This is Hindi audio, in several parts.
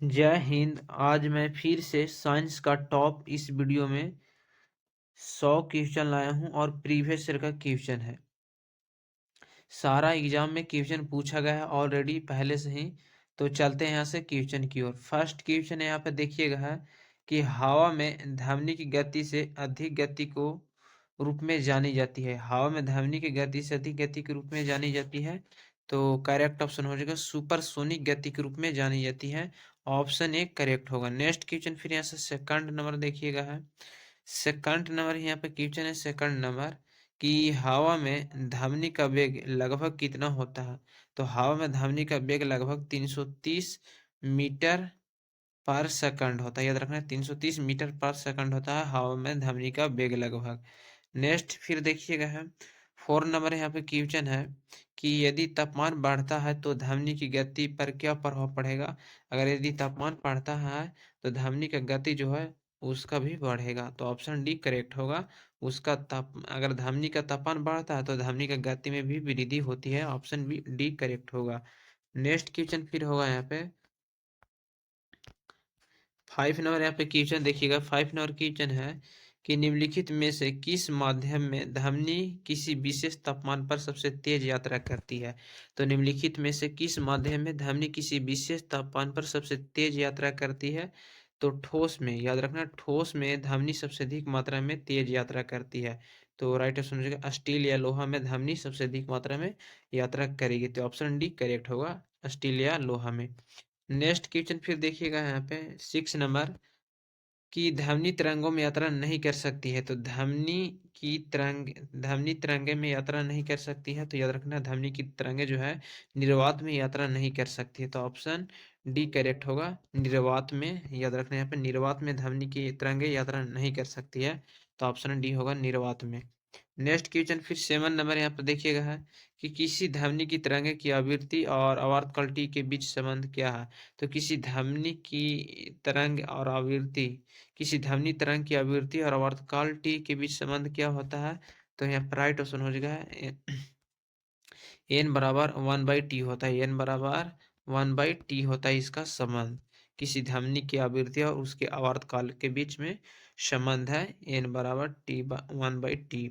जय हिंद। आज मैं फिर से साइंस का टॉप इस वीडियो में 100 क्वेश्चन लाया हूं और प्रीवियस ईयर का क्वेश्चन है। सारा एग्जाम में क्वेश्चन पूछा गया है ऑलरेडी पहले से ही। तो चलते हैं यहाँ से क्वेश्चन की ओर। फर्स्ट क्वेश्चन यहाँ पे देखिएगा है कि हवा में ध्वनि की गति से अधिक गति को रूप में जानी जाती है। हवा में ध्वनि की गति से अधिक गति के रूप में जानी जाती है। तो करेक्ट ऑप्शन हो जाएगा सुपरसोनिक गति के रूप में जानी जाती है। ऑप्शन ए करेक्ट होगा। नेक्स्ट क्वेश्चन फिर यहाँ से सेकंड नंबर देखिएगा है। सेकंड नंबर यहाँ पे क्वेश्चन है सेकंड नंबर कि हवा में ध्वनि का वेग लगभग कितना होता है। तो हवा में ध्वनि का वेग लगभग 330 मीटर पर सेकंड होता है। याद रखना 330 मीटर पर सेकंड होता है हवा में ध्वनि का वेग लगभग। नेक्स्ट फिर देखिएगा है 4 नंबर यहाँ पे क्वेश्चन है कि यदि तापमान बढ़ता है तो ध्वनि की गति पर क्या प्रभाव पड़ेगा। अगर यदि तापमान बढ़ता है तो ध्वनि का गति जो है उसका भी बढ़ेगा। तो ऑप्शन डी करेक्ट होगा। उसका ताप अगर ध्वनि का तापमान बढ़ता है तो ध्वनि का गति में भी वृद्धि होती है। ऑप्शन बी डी करेक्ट होगा। नेक्स्ट क्वेश्चन फिर होगा यहाँ पे 5 नंबर यहाँ पे क्वेश्चन देखिएगा। 5 नंबर क्वेश्चन है कि निम्नलिखित में से किस माध्यम में ध्वनि किसी विशेष तापमान पर सबसे तेज यात्रा करती है। तो निम्नलिखित में से किस माध्यम में ध्वनि किसी विशेष तापमान पर सबसे तेज यात्रा करती है। तो ठोस में। याद रखना ठोस में ध्वनि सबसे अधिक मात्रा में तेज यात्रा करती है। तो राइट ऑप्शन हो जाएगा स्टील या लोहा में ध्वनि सबसे अधिक मात्रा में यात्रा करेगी। तो ऑप्शन डी करेक्ट होगा स्टील या लोहा में। नेक्स्ट क्वेश्चन फिर देखिएगा यहाँ पे 6 नंबर कि ध्वनि तरंगों में यात्रा नहीं कर सकती है। तो ध्वनि तरंगे में यात्रा नहीं कर सकती है। तो याद रखना ध्वनि की तरंगे जो है निर्वात में यात्रा नहीं कर सकती है। तो ऑप्शन डी करेक्ट होगा निर्वात में। याद रखना यहाँ पे निर्वात में ध्वनि की तरंगे यात्रा नहीं कर सकती है। तो ऑप्शन डी होगा निर्वात में। नेक्स्ट क्वेश्चन फिर 7 नंबर यहाँ पर देखिएगा है कि किसी ध्वनि की तरंगे की आवृत्ति और आवर्तकाल के बीच संबंध क्या है। तो किसी ध्वनि की तरंग और आवृत्ति किसी ध्वनि तरंग की आवृत्ति और आवर्तकाल टी के बीच संबंध क्या होता है। तो यहाँ पर राइट ऑप्शन हो जाएगा एन बराबर 1/t होता है। एन बराबर 1/t होता है इसका संबंध। किसी ध्वनि की आवृत्ति और उसके आवर्तकाल के बीच में संबंध है एन बराबर 1/t।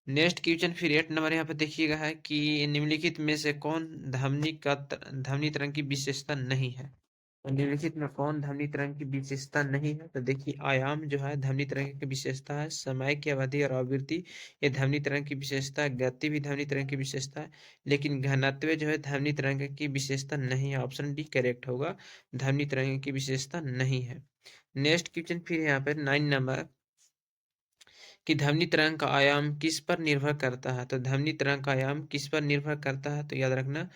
नेक्स्ट क्वेश्चन फिर 8 नंबर यहाँ पे देखिएगा है कि निम्नलिखित में से कौन ध्वनि तरंग की विशेषता नहीं है। तो निम्नलिखित में कौन ध्वनि तरंग की विशेषता नहीं है। तो देखिए आयाम जो है ध्वनि तरंग की विशेषता है, समय की अवधि और आवृत्ति ये ध्वनि तरंग की विशेषता है, गति भी ध्वनि तरंग की विशेषता है, लेकिन घनत्व जो है ध्वनि तरंग की विशेषता नहीं है। ऑप्शन डी करेक्ट होगा ध्वनि तरंग की विशेषता नहीं है। नेक्स्ट क्वेश्चन फिर यहाँ पे 9 नंबर कि ध्वनि तरंग का आयाम किस पर निर्भर करता है। तो ध्वनि तरंग का आयाम किस पर निर्भर करता है। तो याद रखना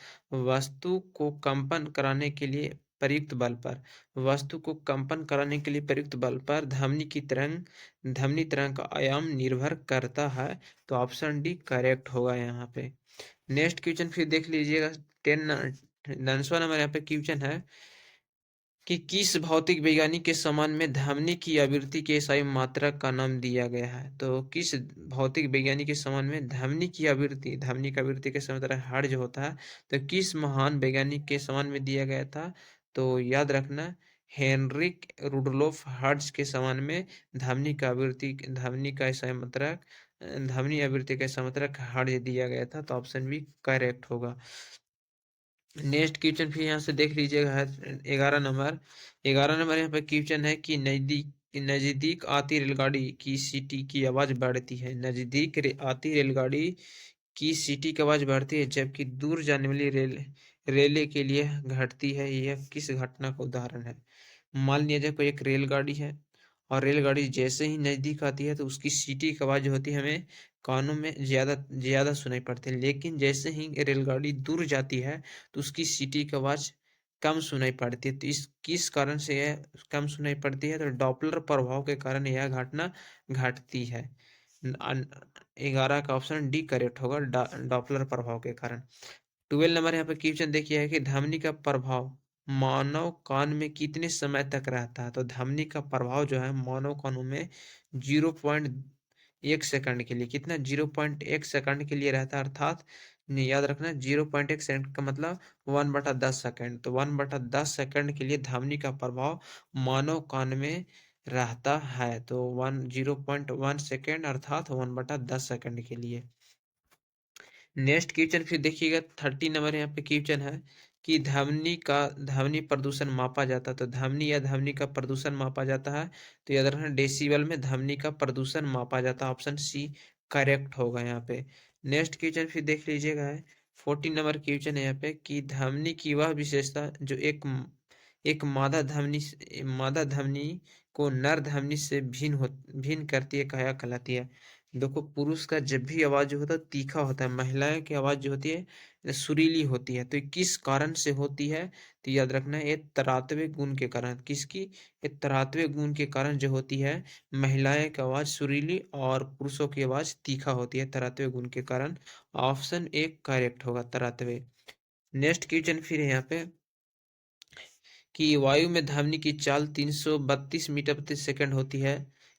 वस्तु को कंपन कराने के लिए प्रयुक्त बल पर। वस्तु को कंपन कराने के लिए प्रयुक्त बल पर ध्वनि तरंग का आयाम निर्भर करता है। तो ऑप्शन डी करेक्ट होगा यहाँ पे। नेक्स्ट क्वेश्चन फिर देख लीजिएगा 10वां नंबर यहाँ पे क्वेश्चन है कि किस भौतिक वैज्ञानिक के सम्मान में ध्वनि की आवृत्ति के सही मात्रक का नाम दिया गया है। तो किस भौतिक वैज्ञानिक के सम्मान में ध्वनि की आवृत्ति के समय तरह हर्ट्ज होता है। तो किस महान वैज्ञानिक के सम्मान में दिया गया था। तो याद रखना हेनरिक रुडोल्फ हर्ट्ज के सम्मान में ध्वनि आवृत्ति का सही मात्रक हर्ट्ज दिया गया था। तो ऑप्शन बी करेक्ट होगा। नेक्स्ट क्वेश्चन फिर यहाँ से देख लीजिएगा है 11 नंबर यहाँ पे क्वेश्चन है कि नजदीक आती रेलगाड़ी की सीटी की आवाज बढ़ती है। आती रेलगाड़ी की सीटी की आवाज बढ़ती है जबकि दूर जाने वाली रेले के लिए घटती है। यह किस घटना का उदाहरण है। मान लिया जाए कोई एक रेलगाड़ी है और रेलगाड़ी जैसे ही नजदीक आती है तो उसकी सीटी की आवाज जो होती है हमें कानों में ज्यादा ज्यादा सुनाई पड़ती है, लेकिन जैसे ही रेलगाड़ी दूर जाती है तो उसकी सीटी की आवाज कम सुनाई पड़ती है। तो इस किस कारण से यह कम सुनाई पड़ती है। तो डॉपलर प्रभाव के कारण यह घटना घटती है। 11 का ऑप्शन डी करेक्ट होगा डॉपलर प्रभाव के कारण। 12 नंबर यहाँ पे क्वेश्चन देखिए है कि ध्वनि का प्रभाव मानव कान में कितने समय तक रहता है। तो ध्वनि का प्रभाव जो है मानव कानों में 0.1 सेकंड के लिए कितना 0.1 सेकंड के लिए रहता है, अर्थात नहीं, याद रखना 0.1 सेकंड का मतलब 1/10 सेकंड। तो 1/10 सेकंड के लिए ध्वनि का प्रभाव मानव कान में रहता है। तो 0.1 सेकंड अर्थात 1/10 सेकंड के लिए। नेक्स्ट क्वेश्चन फिर देखिएगा 30 नंबर यहाँ पे क्वेश्चन है कि ध्वनि प्रदूषण मापा जाता है। तो ध्वनि या ध्वनि का प्रदूषण मापा जाता है, तो याद रखना डेसिबल में ध्वनि का प्रदूषण मापा जाता है। ऑप्शन सी करेक्ट होगा यहाँ पे। नेक्स्ट क्वेश्चन फिर देख लीजिएगा है 14 नंबर क्वेश्चन है यहाँ पे कि ध्वनि की वह विशेषता जो एक मादा ध्वनि को नर ध्वनि से भिन्न करती है, क्या कहलाती है? देखो, पुरुष का जब भी आवाज जो होता है तीखा होता है, महिलाएं की आवाज जो होती है सुरीली होती है। तो ये किस कारण से होती है? तो याद रखना है ये तरातवे गुण के कारण। किसकी? ये तरातवे गुण के कारण जो होती है महिलाएं की आवाज सुरीली और पुरुषों की आवाज तीखा होती है, तरातवे गुण के कारण। ऑप्शन ए करेक्ट होगा, तरातवे। नेक्स्ट क्वेश्चन फिर है यहाँ पे कि वायु में ध्वनि की चाल 332 मीटर प्रति सेकंड होती है।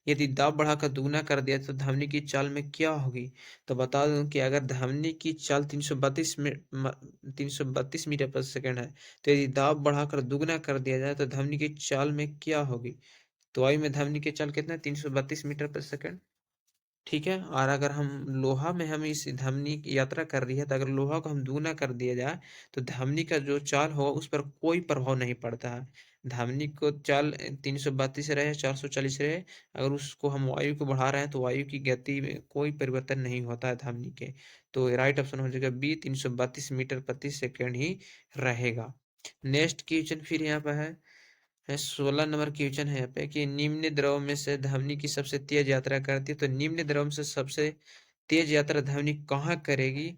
यदि दाब बढ़ाकर दुगना कर दिया तो ध्वनि की चाल में क्या होगी? तो बता दूं कि अगर ध्वनि की चाल 332 मीटर प्रति सेकंड है, तो यदि दाब बढ़ाकर दुगना कर दिया जाए तो ध्वनि की चाल में क्या होगी? तो वायु में ध्वनि की चाल कितना है? 332 मीटर प्रति सेकंड। ठीक है। और अगर हम लोहा में हम इस ध्वनि की यात्रा कर रही है, तो अगर लोहा को हम दूना कर दिया जाए तो ध्वनि का जो चाल होगा उस पर कोई प्रभाव नहीं पड़ता है। ध्वनि को चाल 332 रहे 440 रहे, अगर उसको हम वायु को बढ़ा रहे हैं तो वायु की गति में कोई परिवर्तन नहीं होता है ध्वनि के। तो राइट ऑप्शन हो जाएगा बी, 332 मीटर प्रति सेकेंड ही रहेगा। नेक्स्ट क्वेश्चन फिर यहाँ पर है 16 नंबर क्वेश्चन है यहाँ पे कि निम्न द्रव में से ध्वनि की सबसे तेज यात्रा करती है। तो निम्न द्रव में से सबसे तेज यात्रा ध्वनि कहाँ करेगी?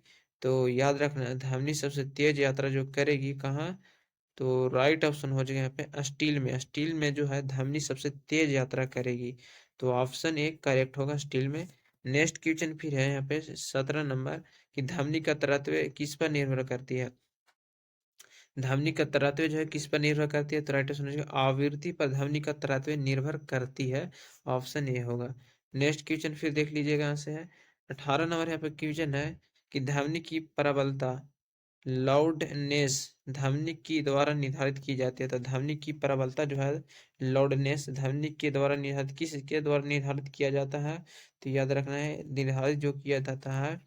तो याद रखना ध्वनि सबसे तेज यात्रा जो करेगी कहाँ? तो राइट ऑप्शन हो जाएगा यहाँ पे स्टील में। स्टील में जो है ध्वनि सबसे तेज यात्रा करेगी। तो ऑप्शन ए करेक्ट होगा, स्टील में। नेक्स्ट क्वेश्चन फिर है यहाँ पे 17 नंबर कि ध्वनि का तरातु किस पर निर्भर करती है? ध्वनि का तरातु जो है किस पर निर्भर करती है? तो राइट ऑप्शन है आवृत्ति पर ध्वनि का तरातु निर्भर करती है। ऑप्शन ए होगा। नेक्स्ट क्वेश्चन फिर देख लीजिएगा यहाँ से है 18 नंबर यहाँ पे क्वेश्चन है कि ध्वनि की प्रबलता लाउडनेस ध्वनि की द्वारा निर्धारित की जाती है। तो ध्वनि की प्रबलता जो है लाउडनेस ध्वनि के द्वारा निर्धारित किसके द्वारा निर्धारित किया जाता है? तो याद रखना है निर्धारित जो किया जाता है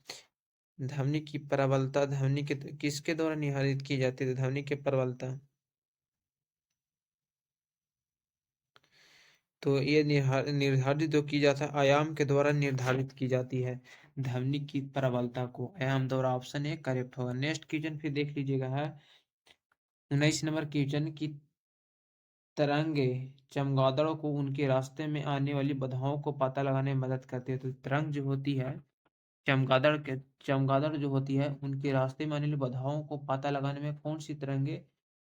ध्वनि की प्रबलता ध्वनि के किसके द्वारा निर्धारित की जाती है? ध्वनि की प्रबलता तो ये निर्धारित जो की जाता है आयाम के द्वारा निर्धारित की जाती है ध्वनि की प्रबलता को आयाम द्वारा। ऑप्शन ए करेक्ट होगा। नेक्स्ट क्वेश्चन फिर देख लीजिएगा है 19 नंबर क्वेश्चन की तरंगे चमगादड़ों को उनके रास्ते में आने वाली बाधाओं को पता लगाने में मदद करती है। तो तरंग जो होती है चमगादड़ के चमगादड़ जो होती है उनके रास्ते में आने वाली बाधाओं को पता लगाने में कौन सी तरंगे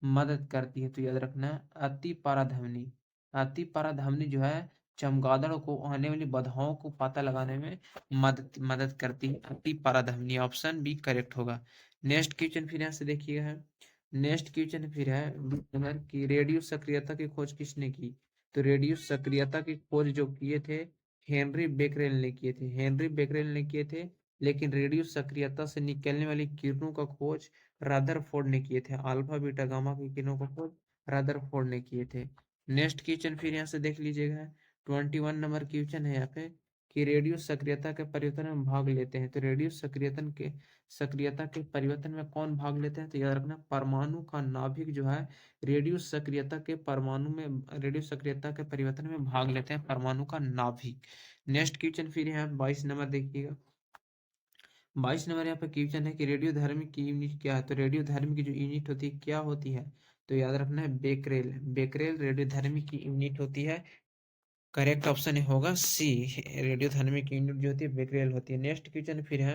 मदद करती है? तो याद रखना है अति पाराध्वनि। अति पाराध्वनि जो है चमगादड़ को आने वाली बाधाओं को पता लगाने में मदद करती है, अति पाराध्वनि। ऑप्शन बी करेक्ट होगा। नेक्स्ट क्वेश्चन फिर यहाँ से देखिएगा है नेक्स्ट क्वेश्चन फिर है नंबर की रेडियो सक्रियता की खोज किसने की? तो रेडियो सक्रियता की खोज जो किए थे हेनरी बेकरेल ने किए थे। हेनरी बेकरेल ने किए थे, लेकिन रेडियो सक्रियता से निकलने वाली किरणों का खोज रदरफोर्ड ने किए थे। अल्फा बीटा गामा की किरणों का खोज रदरफोर्ड ने किए थे। नेक्स्ट क्वेश्चन फिर यहाँ से देख लीजिएगा 21 नंबर क्वेश्चन है यहाँ पे कि रेडियो सक्रियता के परिवर्तन में भाग लेते हैं। तो रेडियो सक्रियता के परिवर्तन में कौन भाग लेते हैं? तो याद रखना परमाणु का नाभिक जो है रेडियो सक्रियता के परिवर्तन में भाग लेते हैं परमाणु का नाभिक। नेक्स्ट क्वेश्चन फिर यहाँ 22 नंबर देखिएगा 22 नंबर यहाँ पे क्वेश्चन है कि रेडियो धर्मी की यूनिट क्या है? तो रेडियो धर्मी की जो यूनिट होती है क्या होती है? तो याद रखना है बेकरेल। बेकरेल रेडियो धर्मी की यूनिट होती है। करेक्ट ऑप्शन होगा सी, रेडियो धर्मी की यूनिट जो होती है बेकरेल होती है। नेक्स्ट क्वेश्चन फिर है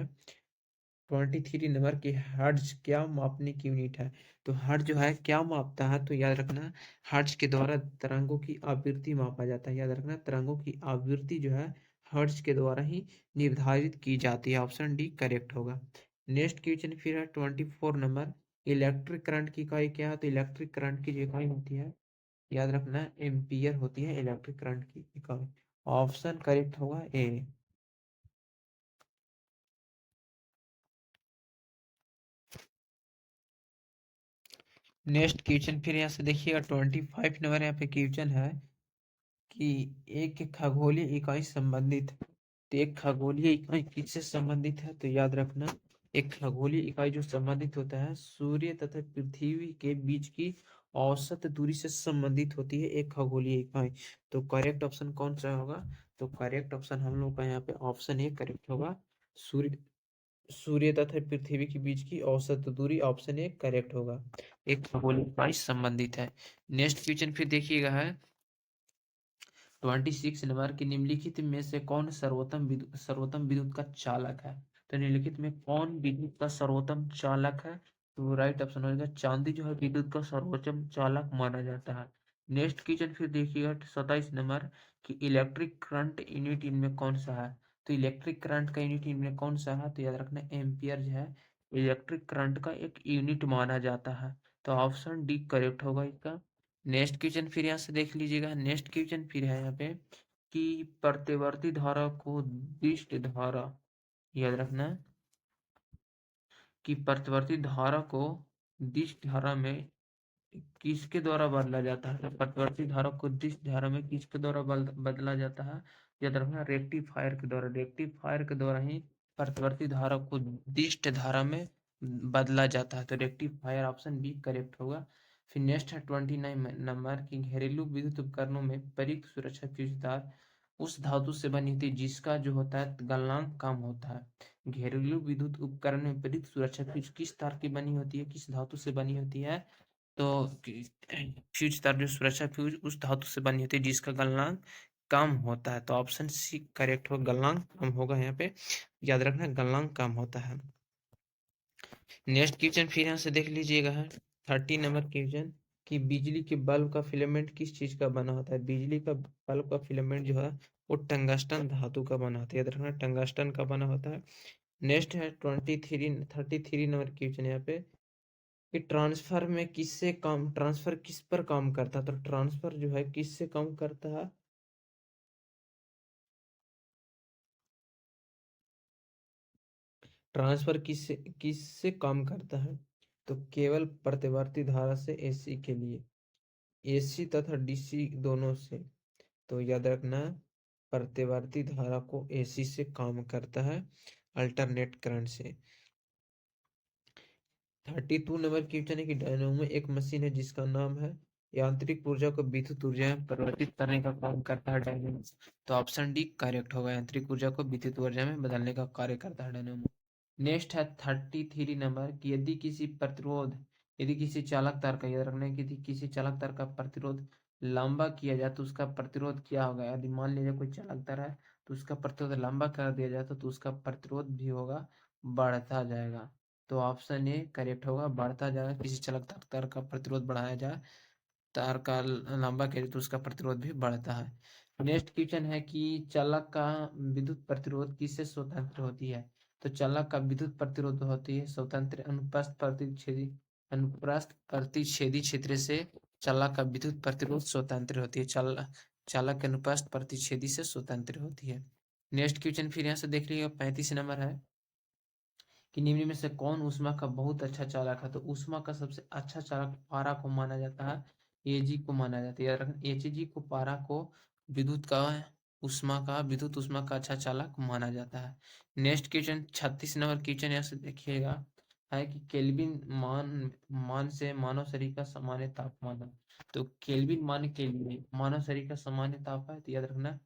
23 नंबर की हर्ट्ज क्या मापने की यूनिट है? तो हर्ट्ज जो है क्या मापता है? तो याद रखना हर्ट्ज के द्वारा तरंगों की आवृत्ति मापा जाता है। याद रखना तरंगों की आवृत्ति जो है हर्ट्ज के द्वारा ही निर्धारित की जाती है। ऑप्शन डी करेक्ट होगा। नेक्स्ट क्वेश्चन फिर है 24 नंबर इलेक्ट्रिक करंट की इकाई क्या है? तो इलेक्ट्रिक करंट की जो इकाई होती है याद रखना एम्पियर होती है इलेक्ट्रिक करंट की इकाई। ऑप्शन करेक्ट होगा ए। नेक्स्ट क्वेश्चन फिर यहाँ से देखिएगा 25 नंबर यहाँ पे क्वेश्चन है कि एक खगोलीय इकाई संबंधित है। तो एक खगोलीय इकाई किससे संबंधित है, तो याद रखना एक खगोलीय इकाई जो संबंधित होता है सूर्य तथा पृथ्वी के बीच की औसत दूरी से संबंधित होती है एक खगोलीय इकाई। तो करेक्ट ऑप्शन कौन सा होगा, तो करेक्ट ऑप्शन हम लोग का यहाँ पे ऑप्शन ए करेक्ट होगा। सूर्य सूर्य तथा पृथ्वी के बीच की औसत दूरी, ऑप्शन ए करेक्ट होगा। एक खगोलीय इकाई संबंधित है। नेक्स्ट क्वेश्चन फिर देखिएगा है 26 नंबर की निम्नलिखित में से कौन सर्वोत्तम विद्युत का चालक है। तो निम्नलिखित में कौन विद्युत का सर्वोत्तम चालक है, तो राइट ऑप्शन होगा चांदी जो है विद्युत का सर्वोत्तम चालक माना जाता है। नेक्स्ट क्वेश्चन फिर देखिएगा 27 नंबर कि इलेक्ट्रिक करंट यूनिट इनमें कौन सा है। तो इलेक्ट्रिक करंट का यूनिट इनमें कौन सा है, तो याद रखना एम्पियर जो है इलेक्ट्रिक करंट का एक यूनिट माना जाता है। तो ऑप्शन डी करेक्ट होगा इसका। नेक्स्ट क्वेश्चन फिर यहाँ से देख लीजिएगा। नेक्स्ट क्वेश्चन फिर है यहाँ पे कि प्रतिवर्ती धारा को दिष्ट धारा, याद रखना कि प्रतिवर्ती धारा को दिष्ट धारा में किसके द्वारा बदला जाता है। तो प्रतिवर्ती धारा को दिष्ट धारा में किसके द्वारा बदला जाता है, याद रखना रेक्टिफायर के द्वारा। रेक्टिफायर के द्वारा ही प्रतिवर्ती धारा को दिष्ट धारा में बदला जाता है। तो रेक्टिफायर ऑप्शन बी करेक्ट होगा। फिर नेक्स्ट है 29 नंबर की घरेलू विद्युत उपकरणों में प्रयुक्त सुरक्षा फ्यूजदार उस धातु से बनी होती है जिसका जो होता है गलनांक कम होता है। घरेलू विद्युत उपकरण में प्रयुक्त सुरक्षा फ्यूज किस तार की बनी होती है, किस धातु से बनी होती है, तो फ्यूज तार जो सुरक्षा फ्यूज उस धातु से बनी होती है जिसका गलनांक कम होता है। तो ऑप्शन सी करेक्ट होगा, गलनांक कम होगा यहाँ पे, याद रखना गलनांक कम होता है। नेक्स्ट क्वेश्चन फिर यहाँ से देख लीजिएगा है 30 नंबर क्वेश्चन कि बिजली के बल्ब का फिलामेंट किस चीज का बना होता है। बिजली का बल्ब का फिलामेंट जो है वो टंगस्टन धातु का बना होता है, याद रखना टंगस्टन का बना होता है। नेक्स्ट है 33 नंबर क्वेश्चन यहाँ पे कि ट्रांसफर किस पर काम करता है। तो ट्रांसफर जो है किससे काम करता है, ट्रांसफर किससे किससे काम करता है, तो केवल प्रतिवर्ती धारा से एसी के लिए, एसी तथा डीसी दोनों से। तो याद रखना प्रतिवर्ती धारा को एसी से काम करता है, अल्टरनेट करंट से। 32 नंबर क्वेश्चन है कि डायनामो एक मशीन है जिसका नाम है यांत्रिक ऊर्जा को विद्युत ऊर्जा में परिवर्तित करने का काम करता है डायनामो। तो ऑप्शन डी करेक्ट होगा, यांत्रिक ऊर्जा को विद्युत ऊर्जा में बदलने का कार्य करता है डायनामो। नेक्स्ट है 33 नंबर कि यदि किसी चालक तार का, याद रखना है कि यदि किसी चालक तार का प्रतिरोध लंबा किया जाए तो उसका प्रतिरोध क्या होगा। यदि मान लीजिए कोई चालक तार है तो उसका प्रतिरोध लंबा कर दिया जाए तो उसका प्रतिरोध भी होगा बढ़ता जाएगा। तो ऑप्शन ए करेक्ट होगा, बढ़ता जाएगा। किसी चालक तार का प्रतिरोध बढ़ाया जाए, तार का लंबा करे तो उसका प्रतिरोध भी बढ़ता है। नेक्स्ट क्वेश्चन है कि चालक का विद्युत प्रतिरोध किससे स्वतंत्र होती है। तो चालक का विद्युत प्रतिरोध होती है स्वतंत्र अनुप्रस्थ प्रतिच्छेदी क्षेत्र से। चालक का विद्युत प्रतिरोध स्वतंत्र होती है, चालक के अनुप्रस्थ प्रतिच्छेदी से स्वतंत्र होती है। नेक्स्ट क्वेश्चन फिर यहाँ से देख लीजिए 35 नंबर है कि निम्न में से कौन ऊष्मा का बहुत अच्छा चालक है। तो ऊष्मा का सबसे अच्छा चालक पारा को माना जाता है, एजी को माना जाता है, याद रखना एचजी को, पारा को विद्युत ऊष्मा का अच्छा चालक माना जाता है। नेक्स्ट क्वेश्चन 36 नंबर क्वेश्चन यहाँ से देखिएगा है कि केल्विन मान से मानव शरीर का सामान्य तापमान है। तो केल्विन मान के लिए मानव शरीर का सामान्य तापमान है, तो याद रखना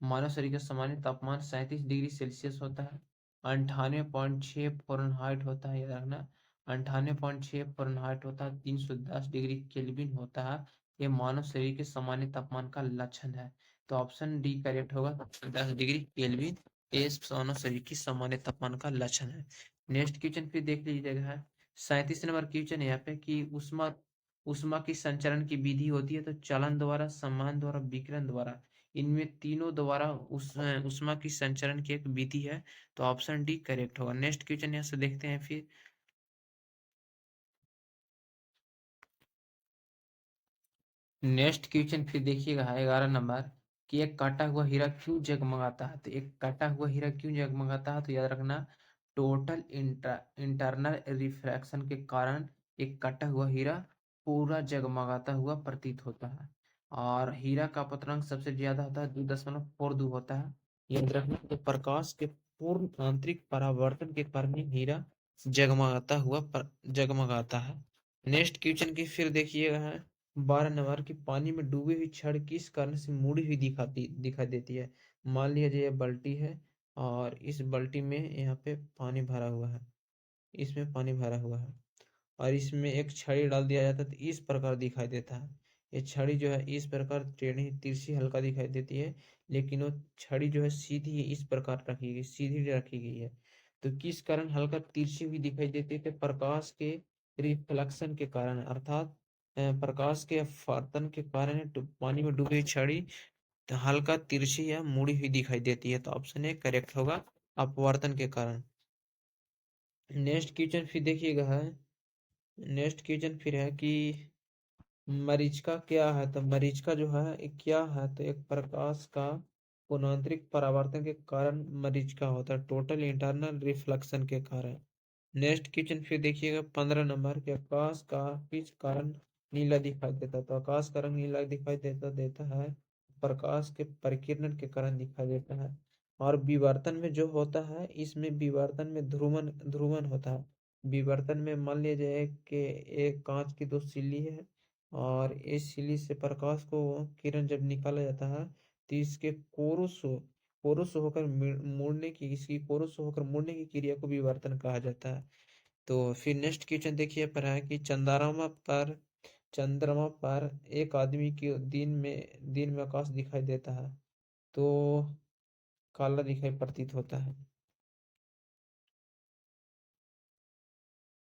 मानव शरीर का सामान्य तापमान 37 डिग्री सेल्सियस होता है, 98.6 फ़ारेनहाइट होता है, याद रखना 98.6 फ़ारेनहाइट होता है, 310 डिग्री केल्विन होता है। ये मानव शरीर के सामान्य तापमान का लक्षण है। तो ऑप्शन डी करेक्ट होगा, 10 डिग्री केल्विन ये मानव शरीर की सामान्य तापमान का लक्षण है। नेक्स्ट क्वेश्चन फिर देख लीजिएगा है 37 नंबर क्वेश्चन है यहाँ पे कि उष्मा उष्मा की संचरण की विधि होती है। तो चलन द्वारा, सम्मान द्वारा, विकिरण द्वारा, इनमें तीनों द्वारा उष्मा की संचरण की एक विधि है। तो ऑप्शन डी करेक्ट होगा। नेक्स्ट क्वेश्चन यहाँ से देखते हैं फिर नेक्स्ट क्वेश्चन फिर देखिएगा 11 नंबर कि एक काटा हुआ हीरा क्यों जगमगाता है। तो एक काटा हुआ हीरा क्यों जगमगाता है, तो याद रखना टोटल इंटरनल रिफ्रैक्शन के कारण एक कटा हुआ हीरा पूरा जगमगाता हुआ प्रतीत होता है। और हीरा का अपतनांक सबसे ज्यादा होता है, 2.42 होता है। याद रखना, तो प्रकाश के पूर्ण आंतरिक परावर्तन के कारण ही हीरा जगमगाता है। नेक्स्ट क्वेश्चन की फिर देखिएगा है, 12 नंबर की, पानी में डूबी हुई छड़ किस कारण से मुड़ी हुई दिखाई देती है। मान लीजिए ये बाल्टी है, और इस बाल्टी में यहाँ पे पानी भरा हुआ है, इसमें पानी भरा हुआ है, और इसमें एक छड़ी डाल दिया जाता है, तो इस प्रकार दिखाई देता है। ये छड़ी जो है इस प्रकार टेढ़ी तिरछी हल्का दिखाई देती है, लेकिन वो छड़ी जो है सीधी इस प्रकार रखी गई, सीधी रखी गई है। तो किस कारण हल्का तिरछी हुई दिखाई देती है, तो प्रकाश के रिफ्लेक्शन के कारण, अर्थात प्रकाश के अपवर्तन के कारण पानी में डूबी हुई छड़ी तो हल्का तिरछी या मुड़ी हुई दिखाई देती है। तो ऑप्शन ए करेक्ट होगा, अपवर्तन के कारण। नेक्स्ट क्वेश्चन फिर देखिएगा है, नेक्स्ट क्वेश्चन फिर है कि मरीचिका क्या है। तो मरीचिका जो है क्या है, तो एक प्रकाश का कोणांतरिक परावर्तन के कारण मरीचिका होता है, टोटल इंटरनल रिफ्लेक्शन के कारण। नेक्स्ट क्वेश्चन फिर देखिएगा 15 नंबर के, आकाश का किस कारण नीला दिखाई देता है। तो आकाश का रंग नीला दिखाई देता देता है, प्रकाश के परिकिरण के कारण दिखाई देता है। और विवर्तन में जो होता है, इसमें विवर्तन में ध्रुवन ध्रुवन होता है। विवर्तन में मान लीजिए कि एक कांच की दो सिल्ली है, और इस सिल्ली से प्रकाश को किरण जब निकाला जाता है, तो इसके कोरुस होकर मुड़ने की, इसकी कोरुस होकर मुड़ने की क्रिया को विवर्तन कहा जाता है। तो फिर नेक्स्ट क्वेश्चन देखिए पर है कि चंद्रमा पर एक आदमी के दिन में आकाश दिखाई देता है, तो काला दिखाई प्रतीत होता है।